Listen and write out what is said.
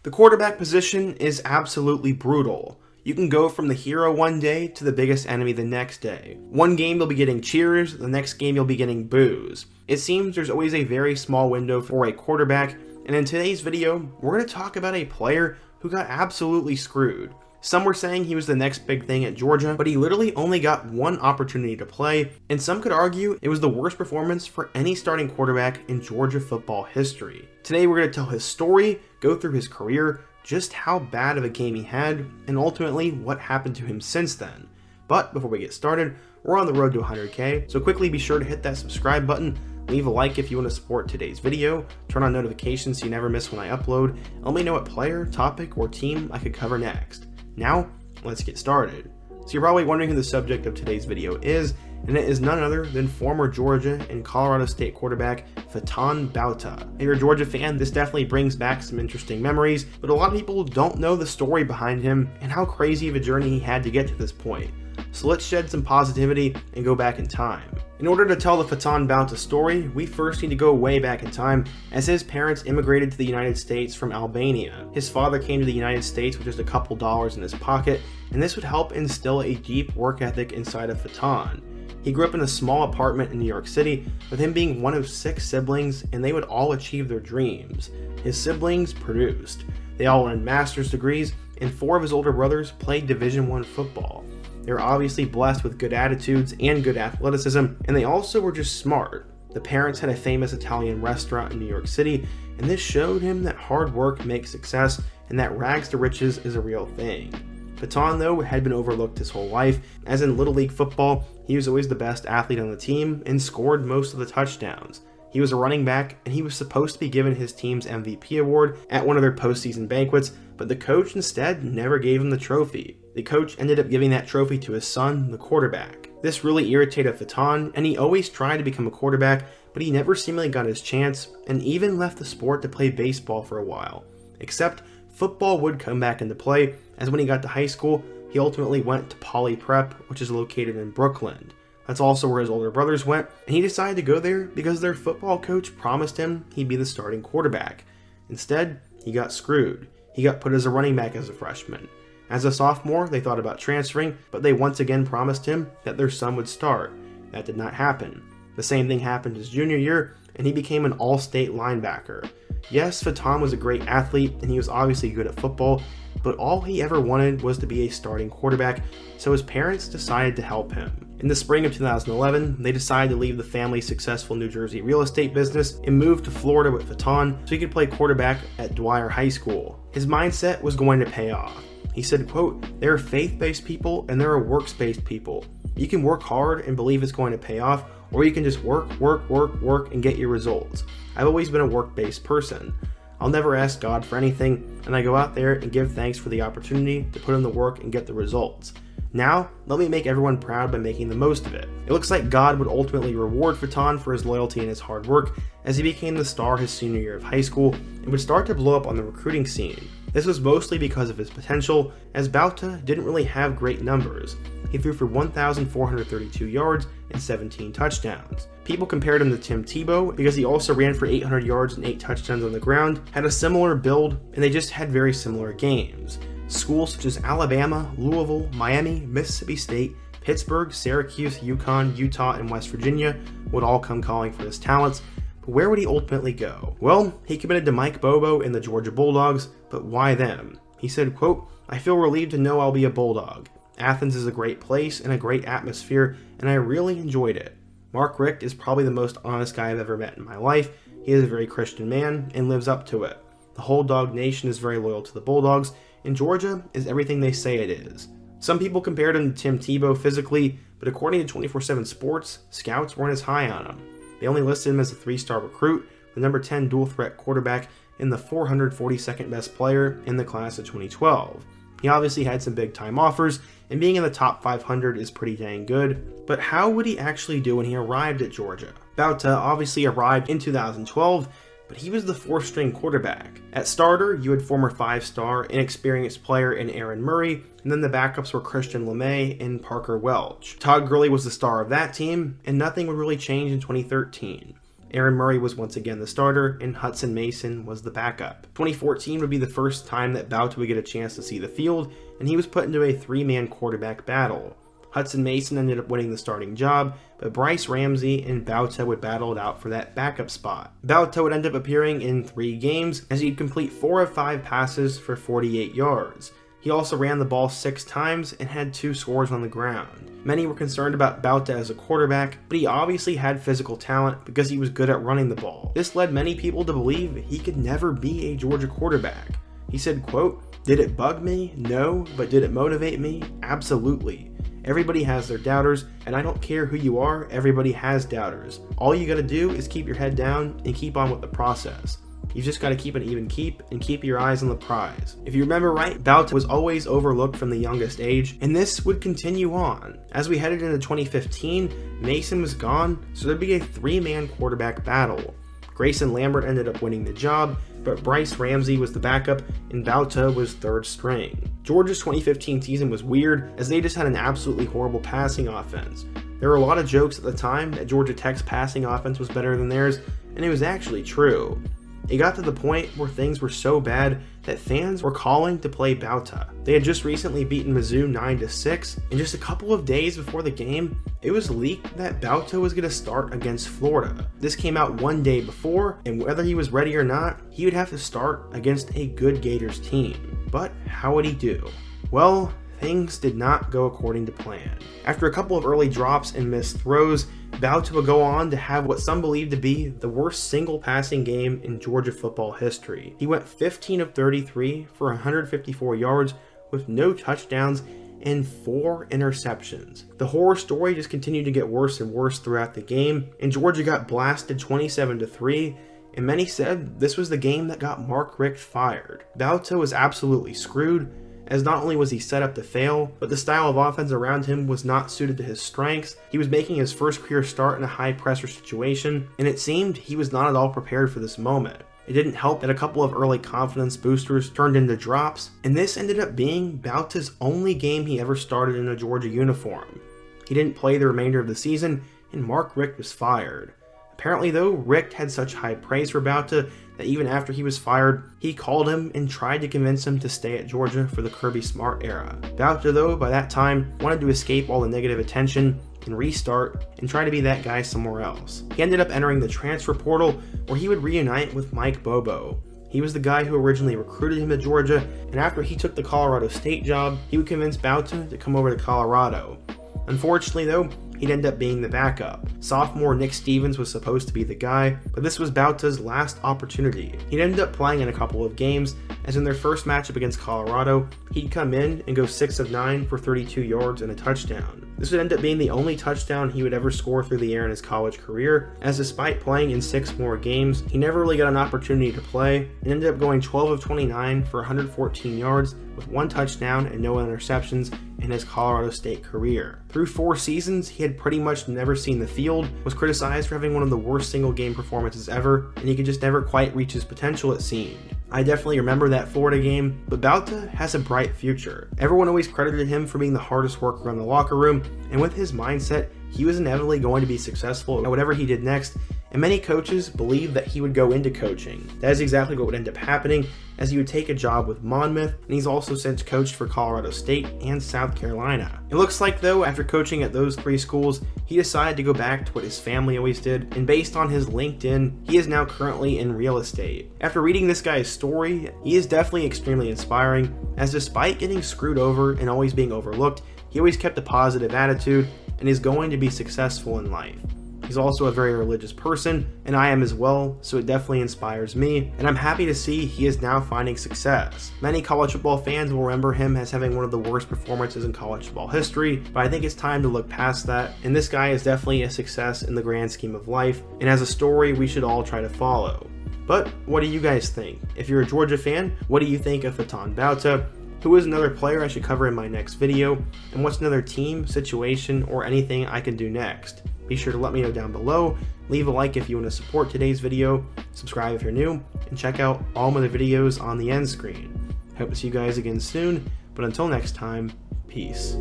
The quarterback position is absolutely brutal. You can go from the hero one day to the biggest enemy the next day. One game you'll be getting cheers, the next game you'll be getting boos. It seems there's always a very small window for a quarterback, and in today's video, we're going to talk about a player who got absolutely screwed. Some were saying he was the next big thing at Georgia, but he literally only got one opportunity to play, and some could argue it was the worst performance for any starting quarterback in Georgia football history. Today we're going to tell his story, go through his career, just how bad of a game he had, and ultimately what happened to him since then. But before we get started, we're on the road to 100K, so quickly be sure to hit that subscribe button, leave a like if you want to support today's video, turn on notifications so you never miss when I upload, and let me know what player, topic, or team I could cover next. Now, let's get started. So you're probably wondering who the subject of today's video is, and it is none other than former Georgia and Colorado State quarterback Faton Bauta. If you're a Georgia fan, this definitely brings back some interesting memories, but a lot of people don't know the story behind him and how crazy of a journey he had to get to this point. So let's shed some positivity and go back in time. In order to tell the Faton Bauta story, we first need to go way back in time, as his parents immigrated to the United States from Albania. His father came to the United States with just a couple dollars in his pocket, and this would help instill a deep work ethic inside of Faton. He grew up in a small apartment in New York City, with him being one of 6 siblings, and they would all achieve their dreams. His siblings produced. They all earned master's degrees, and 4 of his older brothers played Division I football. They were obviously blessed with good attitudes and good athleticism, and they also were just smart. The parents had a famous Italian restaurant in New York City, and this showed him that hard work makes success and that rags to riches is a real thing. Faton, though, had been overlooked his whole life, as in Little League football, he was always the best athlete on the team and scored most of the touchdowns. He was a running back, and he was supposed to be given his team's MVP award at one of their postseason banquets, but the coach instead never gave him the trophy. The coach ended up giving that trophy to his son, the quarterback. This really irritated Faton, and he always tried to become a quarterback, but he never seemingly got his chance, and even left the sport to play baseball for a while. Except, football would come back into play, as when he got to high school, he ultimately went to Poly Prep, which is located in Brooklyn. That's also where his older brothers went, and he decided to go there because their football coach promised him he'd be the starting quarterback. Instead, he got screwed. He got put as a running back as a freshman. As a sophomore, they thought about transferring, but they once again promised him that their son would start. That did not happen. The same thing happened his junior year, and he became an all-state linebacker. Yes, Faton was a great athlete, and he was obviously good at football, but all he ever wanted was to be a starting quarterback, so his parents decided to help him. In the spring of 2011, they decided to leave the family's successful New Jersey real estate business and move to Florida with Faton so he could play quarterback at Dwyer High School. His mindset was going to pay off. He said, quote, "There are faith-based people and there are works-based people. You can work hard and believe it's going to pay off, or you can just work and get your results. I've always been a work-based person. I'll never ask God for anything, and I go out there and give thanks for the opportunity to put in the work and get the results. Now, let me make everyone proud by making the most of it." It looks like God would ultimately reward Faton for his loyalty and his hard work, as he became the star his senior year of high school and would start to blow up on the recruiting scene. This was mostly because of his potential, as Bauta didn't really have great numbers. He threw for 1,432 yards and 17 touchdowns. People compared him to Tim Tebow because he also ran for 800 yards and 8 touchdowns on the ground, had a similar build, and they just had very similar games. Schools such as Alabama, Louisville, Miami, Mississippi State, Pittsburgh, Syracuse, UConn, Utah, and West Virginia would all come calling for his talents, but where would he ultimately go? Well, he committed to Mike Bobo and the Georgia Bulldogs, but why them? He said, quote, "I feel relieved to know I'll be a Bulldog. Athens is a great place and a great atmosphere, and I really enjoyed it. Mark Richt is probably the most honest guy I've ever met in my life. He is a very Christian man and lives up to it. The whole Dog Nation is very loyal to the Bulldogs, and Georgia is everything they say it is." Some people compared him to Tim Tebow physically, but according to 24/7 Sports, scouts weren't as high on him. They only listed him as a 3-star recruit, the number 10 dual-threat quarterback, and the 442nd best player in the class of 2012. He obviously had some big-time offers, and being in the top 500 is pretty dang good, but how would he actually do when he arrived at Georgia? Bauta obviously arrived in 2012, but he was the 4th-string quarterback. At starter, you had former 5-star, inexperienced player in Aaron Murray, and then the backups were Christian LeMay and Parker Welch. Todd Gurley was the star of that team, and nothing would really change in 2013. Aaron Murray was once again the starter, and Hudson Mason was the backup. 2014 would be the first time that Bauta would get a chance to see the field, and he was put into a three-man quarterback battle. Hudson Mason ended up winning the starting job, but Bryce Ramsey and Bauta would battle it out for that backup spot. Bauta would end up appearing in 3 games, as he'd complete 4 of 5 passes for 48 yards. He also ran the ball 6 times and had 2 scores on the ground. Many were concerned about Bauta as a quarterback, but he obviously had physical talent because he was good at running the ball. This led many people to believe he could never be a Georgia quarterback. He said, quote, "Did it bug me? No, but did it motivate me? Absolutely. Everybody has their doubters, and I don't care who you are, everybody has doubters. All you gotta do is keep your head down and keep on with the process. You just gotta keep an even keep and keep your eyes on the prize." If you remember right, Bauta was always overlooked from the youngest age, and this would continue on. As we headed into 2015, Mason was gone, so there'd be a 3-man quarterback battle. Grayson Lambert ended up winning the job, but Bryce Ramsey was the backup and Bauta was 3rd string. Georgia's 2015 season was weird, as they just had an absolutely horrible passing offense. There were a lot of jokes at the time that Georgia Tech's passing offense was better than theirs, and it was actually true. It got to the point where things were so bad that fans were calling to play Bauta. They had just recently beaten Mizzou 9-6, and just a couple of days before the game, it was leaked that Bauta was going to start against Florida. This came out 1 day before, and whether he was ready or not, he would have to start against a good Gators team. But how would he do? Well, things did not go according to plan. After a couple of early drops and missed throws, Bauta would go on to have what some believe to be the worst single passing game in Georgia football history. He went 15 of 33 for 154 yards with no touchdowns and 4 interceptions. The horror story just continued to get worse and worse throughout the game, and Georgia got blasted 27-3, and many said this was the game that got Mark Richt fired. Bauta was absolutely screwed, as not only was he set up to fail, but the style of offense around him was not suited to his strengths. He was making his first career start in a high pressure situation, and it seemed he was not at all prepared for this moment. It didn't help that a couple of early confidence boosters turned into drops, and this ended up being Bauta's only game he ever started in a Georgia uniform. He didn't play the remainder of the season, and Mark Richt was fired. Apparently though, Richt had such high praise for Bauta that even after he was fired, he called him and tried to convince him to stay at Georgia for the Kirby Smart era. Bauta though, by that time, wanted to escape all the negative attention and restart and try to be that guy somewhere else. He ended up entering the transfer portal where he would reunite with Mike Bobo. He was the guy who originally recruited him to Georgia, and after he took the Colorado State job, he would convince Bauta to come over to Colorado. Unfortunately though, he'd end up being the backup. Sophomore Nick Stevens was supposed to be the guy, but this was Bauta's last opportunity. He'd end up playing in a couple of games, as in their first matchup against Colorado, he'd come in and go 6 of 9 for 32 yards and a touchdown. This would end up being the only touchdown he would ever score through the air in his college career, as despite playing in 6 more games, he never really got an opportunity to play, and ended up going 12 of 29 for 114 yards with 1 touchdown and no interceptions in his Colorado State career. Through 4 seasons, he had pretty much never seen the field, was criticized for having one of the worst single game performances ever, and he could just never quite reach his potential, it seemed. I definitely remember that Florida game, but Bauta has a bright future. Everyone always credited him for being the hardest worker in the locker room, and with his mindset, he was inevitably going to be successful at whatever he did next, and many coaches believed that he would go into coaching. That is exactly what would end up happening, as he would take a job with Monmouth, and he's also since coached for Colorado State and South Carolina. It looks like though, after coaching at those 3 schools, he decided to go back to what his family always did, and based on his LinkedIn, he is now currently in real estate. After reading this guy's story, he is definitely extremely inspiring, as despite getting screwed over and always being overlooked, he always kept a positive attitude and is going to be successful in life. He's also a very religious person, and I am as well, so it definitely inspires me, and I'm happy to see he is now finding success. Many college football fans will remember him as having one of the worst performances in college football history, but I think it's time to look past that, and this guy is definitely a success in the grand scheme of life, and as a story we should all try to follow. But what do you guys think? If you're a Georgia fan, what do you think of Faton Bauta? Who is another player I should cover in my next video? And what's another team, situation, or anything I can do next? Be sure to let me know down below, leave a like if you want to support today's video, subscribe if you're new, and check out all my other videos on the end screen. Hope to see you guys again soon, but until next time, peace.